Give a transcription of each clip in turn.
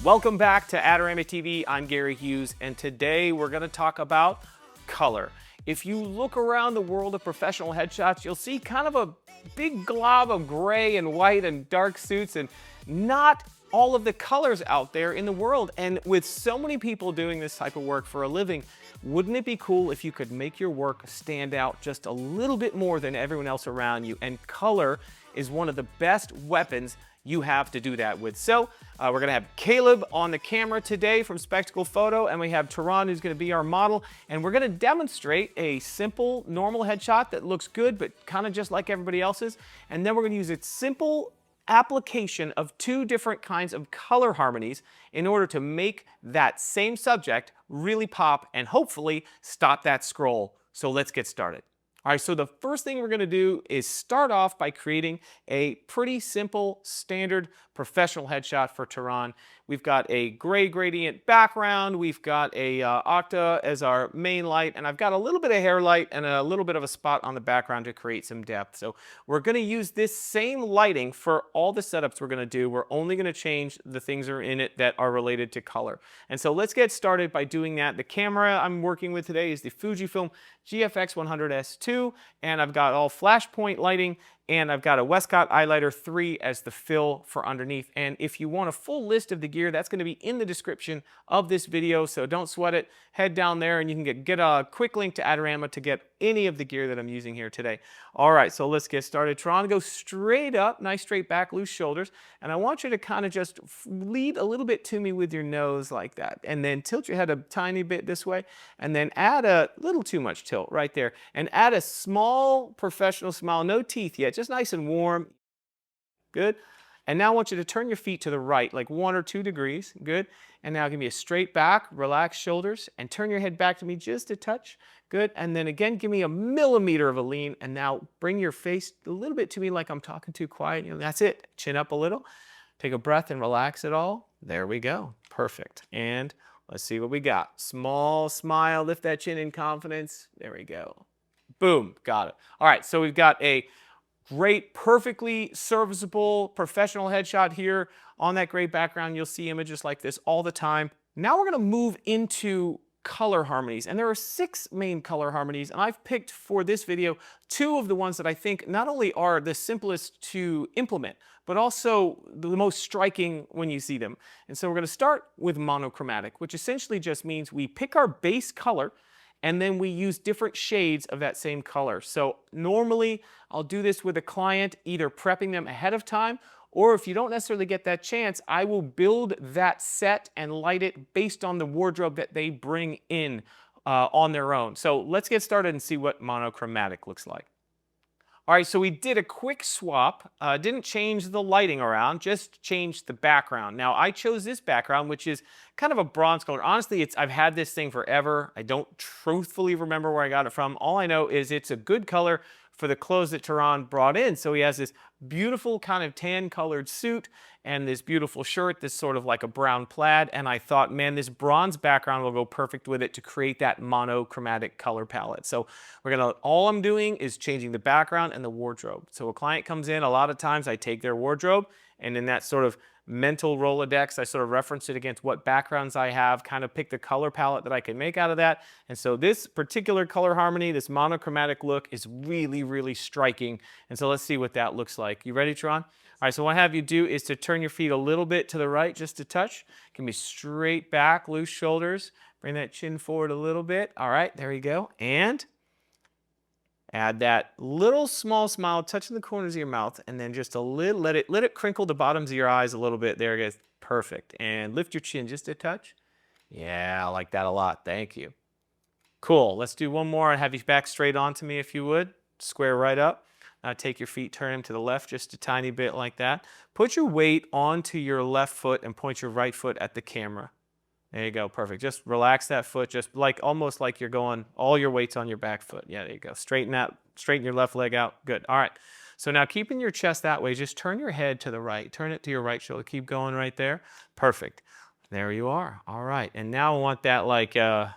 Welcome back to Adorama TV. I'm Gary Hughes, and today we're going to talk about color. If you look around the world of professional headshots, you'll see kind of a big glob of gray and white and dark suits, and not all of the colors out there in the world. And with so many people doing this type of work for a living, wouldn't it be cool if you could make your work stand out just a little bit more than everyone else around you? And color is one of the best weapons you have to do that with. So we're gonna have Caleb on the camera today from Spectacle Photo, and we have Tehran, who's gonna be our model, and we're gonna demonstrate a simple, normal headshot that looks good, but kind of just like everybody else's. And then we're gonna use a simple application of two different kinds of color harmonies in order to make that same subject really pop and hopefully stop that scroll. So let's get started. All right, so the first thing we're going to do is start off by creating a pretty simple, standard professional headshot for Tehran. We've got a gray gradient background, we've got a octa as our main light, and I've got a little bit of hair light and a little bit of a spot on the background to create some depth. So we're going to use this same lighting for all the setups we're going to do. We're only going to change the things that are in it that are related to color. And so let's get started by doing that. The camera I'm working with today is the Fujifilm GFX 100S2, and I've got all flashpoint lighting, and I've got a Westcott Eyelighter 3 as the fill for underneath. And if you want a full list of the gear, that's going to be in the description of this video, so don't sweat it. Head down there and you can get a quick link to Adorama to get any of the gear that I'm using here today. All right, so let's get started. Tehran, go straight up, nice straight back, loose shoulders, and I want you to kind of just lead a little bit to me with your nose like that, and then tilt your head a tiny bit this way, and then add a little too much tilt right there, and add a small professional smile, no teeth yet, just nice and warm. Good. And now I want you to turn your feet to the right, like 1 or 2 degrees. Good. And now give me a straight back, relaxed shoulders, and turn your head back to me just a touch. Good. And then again, give me a millimeter of a lean. And now bring your face a little bit to me like I'm talking too quiet. You know, that's it. Chin up a little. Take a breath and relax it all. There we go. Perfect. And let's see what we got. Small smile. Lift that chin in confidence. There we go. Boom. Got it. All right. So we've got a great, perfectly serviceable professional headshot here on that gray background. You'll see images like this all the time. Now we're going to move into color harmonies, and there are 6 main color harmonies, and I've picked for this video 2 of the ones that I think not only are the simplest to implement, but also the most striking when you see them. And so we're going to start with monochromatic, which essentially just means we pick our base color and then we use different shades of that same color. So normally I'll do this with a client, either prepping them ahead of time, or if you don't necessarily get that chance, I will build that set and light it based on the wardrobe that they bring in on their own. So let's get started and see what monochromatic looks like. All right, so we did a quick swap, didn't change the lighting around, just changed the background. Now, I chose this background, which is kind of a bronze color. Honestly, I've had this thing forever. I don't truthfully remember where I got it from. All I know is it's a good color for the clothes that Tehran brought in. So he has this beautiful kind of tan colored suit and this beautiful shirt, this sort of like a brown plaid. And I thought, man, this bronze background will go perfect with it to create that monochromatic color palette. So all I'm doing is changing the background and the wardrobe. So a client comes in, a lot of times I take their wardrobe, and in that sort of mental Rolodex, I sort of reference it against what backgrounds I have, kind of pick the color palette that I can make out of that. And so this particular color harmony, this monochromatic look, is really, really striking. And so let's see what that looks like. You ready, Tehran? All right, so what I have you do is to turn your feet a little bit to the right, just a touch. Give me straight back, loose shoulders. Bring that chin forward a little bit. All right, there you go. And add that little small smile, touching the corners of your mouth, and then just a little, let it crinkle the bottoms of your eyes a little bit. There it is. Perfect. And lift your chin just a touch. Yeah, I like that a lot. Thank you. Cool. Let's do one more. Have you back straight onto me if you would. Square right up. Now take your feet, turn them to the left just a tiny bit like that. Put your weight onto your left foot and point your right foot at the camera. There you go, perfect. Just relax that foot, just like almost like you're going, all your weight's on your back foot. Yeah, there you go. Straighten your left leg out. Good. All right. So now keeping your chest that way, just turn your head to the right. Turn it to your right shoulder. Keep going right there. Perfect. There you are. All right. And now I want that like, we're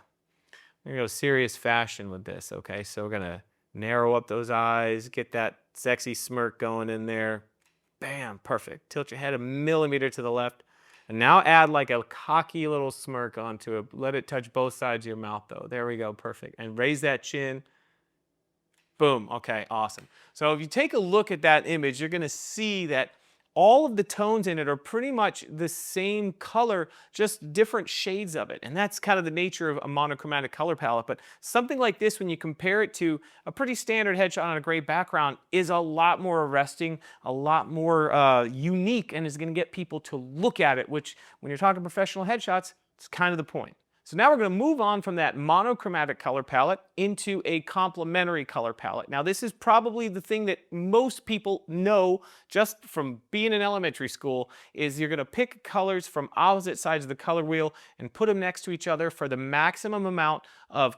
going to go serious fashion with this. Okay. So we're going to narrow up those eyes, get that sexy smirk going in there. Bam. Perfect. Tilt your head a millimeter to the left. And now add like a cocky little smirk onto it. Let it touch both sides of your mouth though. There we go, perfect. And raise that chin. Boom, okay, awesome. So if you take a look at that image, you're gonna see that all of the tones in it are pretty much the same color, just different shades of it. And that's kind of the nature of a monochromatic color palette. But something like this, when you compare it to a pretty standard headshot on a gray background, is a lot more arresting, a lot more unique, and is gonna get people to look at it, which when you're talking professional headshots, it's kind of the point. So now we're going to move on from that monochromatic color palette into a complementary color palette. Now this is probably the thing that most people know just from being in elementary school, is you're going to pick colors from opposite sides of the color wheel and put them next to each other for the maximum amount of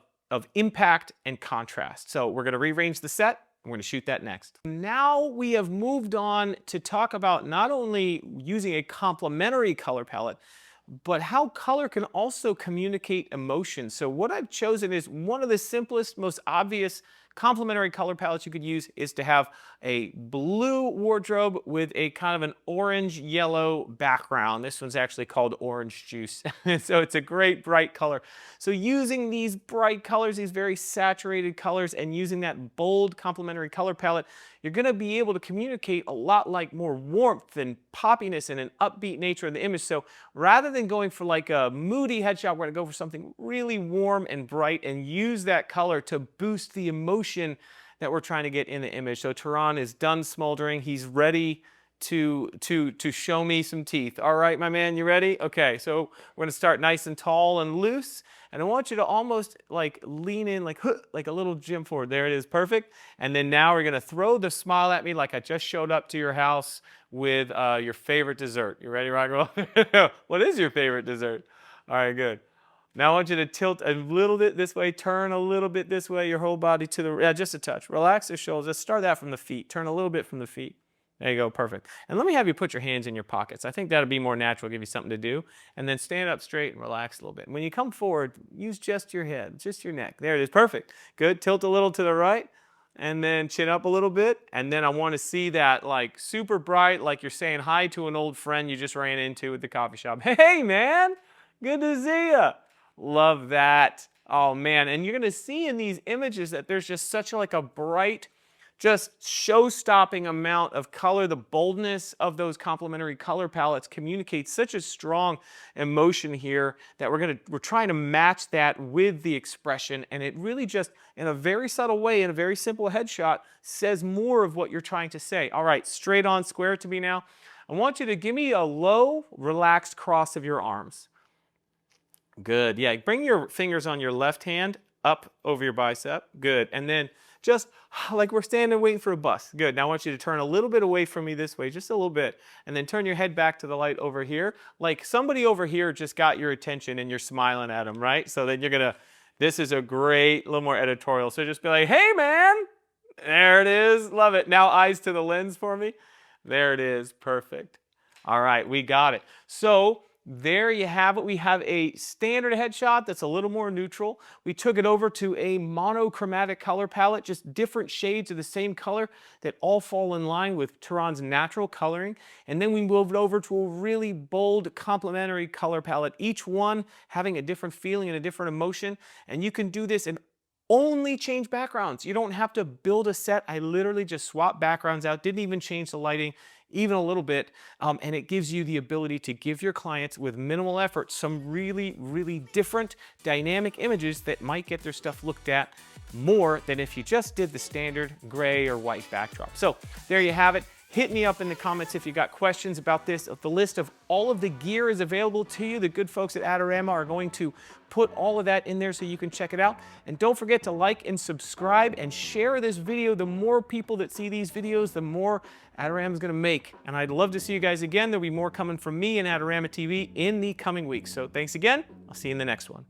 impact and contrast. So we're going to rearrange the set. We're going to shoot that next. Now we have moved on to talk about not only using a complementary color palette, but how color can also communicate emotion. So what I've chosen is one of the simplest, most obvious complementary color palettes you could use is to have a blue wardrobe with a kind of an orange-yellow background. This one's actually called Orange Juice. So it's a great bright color. So using these bright colors, these very saturated colors, and using that bold complementary color palette, you're going to be able to communicate a lot like more warmth and poppiness and an upbeat nature of the image. So rather than going for like a moody headshot, we're going to go for something really warm and bright and use that color to boost the emotion that we're trying to get in the image. So Tehran is done smoldering. He's ready to show me some teeth. All right, my man, you ready? Okay, so we're going to start nice and tall and loose. And I want you to almost like lean in like a little Jim Ford. There it is, perfect. And then now we're going to throw the smile at me like I just showed up to your house with your favorite dessert. You ready, rock and roll? What is your favorite dessert? All right, good. Now I want you to tilt a little bit this way, turn a little bit this way, your whole body to the, just a touch. Relax the shoulders. Let's start that from the feet. Turn a little bit from the feet. There you go, perfect. And let me have you put your hands in your pockets. I think that'll be more natural, give you something to do. And then stand up straight and relax a little bit. And when you come forward, use just your head, just your neck. There it is, perfect. Good, tilt a little to the right. And then chin up a little bit. And then I want to see that like super bright, like you're saying hi to an old friend you just ran into at the coffee shop. Hey, man, good to see you. Love that. Oh man, and you're gonna see in these images that there's just such like a bright, just show-stopping amount of color. The boldness of those complementary color palettes communicates such a strong emotion here that we're trying to match that with the expression, and it really just, in a very subtle way, in a very simple headshot, says more of what you're trying to say. All right, straight on, square it to me now. I want you to give me a low, relaxed cross of your arms. Good, yeah, bring your fingers on your left hand up over your bicep. Good, and then just like we're standing waiting for a bus. Good, now I want you to turn a little bit away from me this way, just a little bit, and then turn your head back to the light over here. Like somebody over here just got your attention and you're smiling at them, right? So then you're gonna, this is a great, little more editorial. So just be like, hey man, there it is, love it. Now eyes to the lens for me. There it is, perfect. All right, we got it. So there you have it. We have a standard headshot that's a little more neutral. We took it over to a monochromatic color palette, just different shades of the same color that all fall in line with Tehran's natural coloring. And then we moved over to a really bold complementary color palette, each one having a different feeling and a different emotion. And you can do this and only change backgrounds. You don't have to build a set. I literally just swapped backgrounds out, didn't even change the lighting even a little bit, and it gives you the ability to give your clients, with minimal effort, some really, really different dynamic images that might get their stuff looked at more than if you just did the standard gray or white backdrop. So there you have it. Hit me up in the comments if you got questions about this. The list of all of the gear is available to you. The good folks at Adorama are going to put all of that in there so you can check it out. And don't forget to like and subscribe and share this video. The more people that see these videos, the more Adorama is going to make. And I'd love to see you guys again. There'll be more coming from me and Adorama TV in the coming weeks. So thanks again. I'll see you in the next one.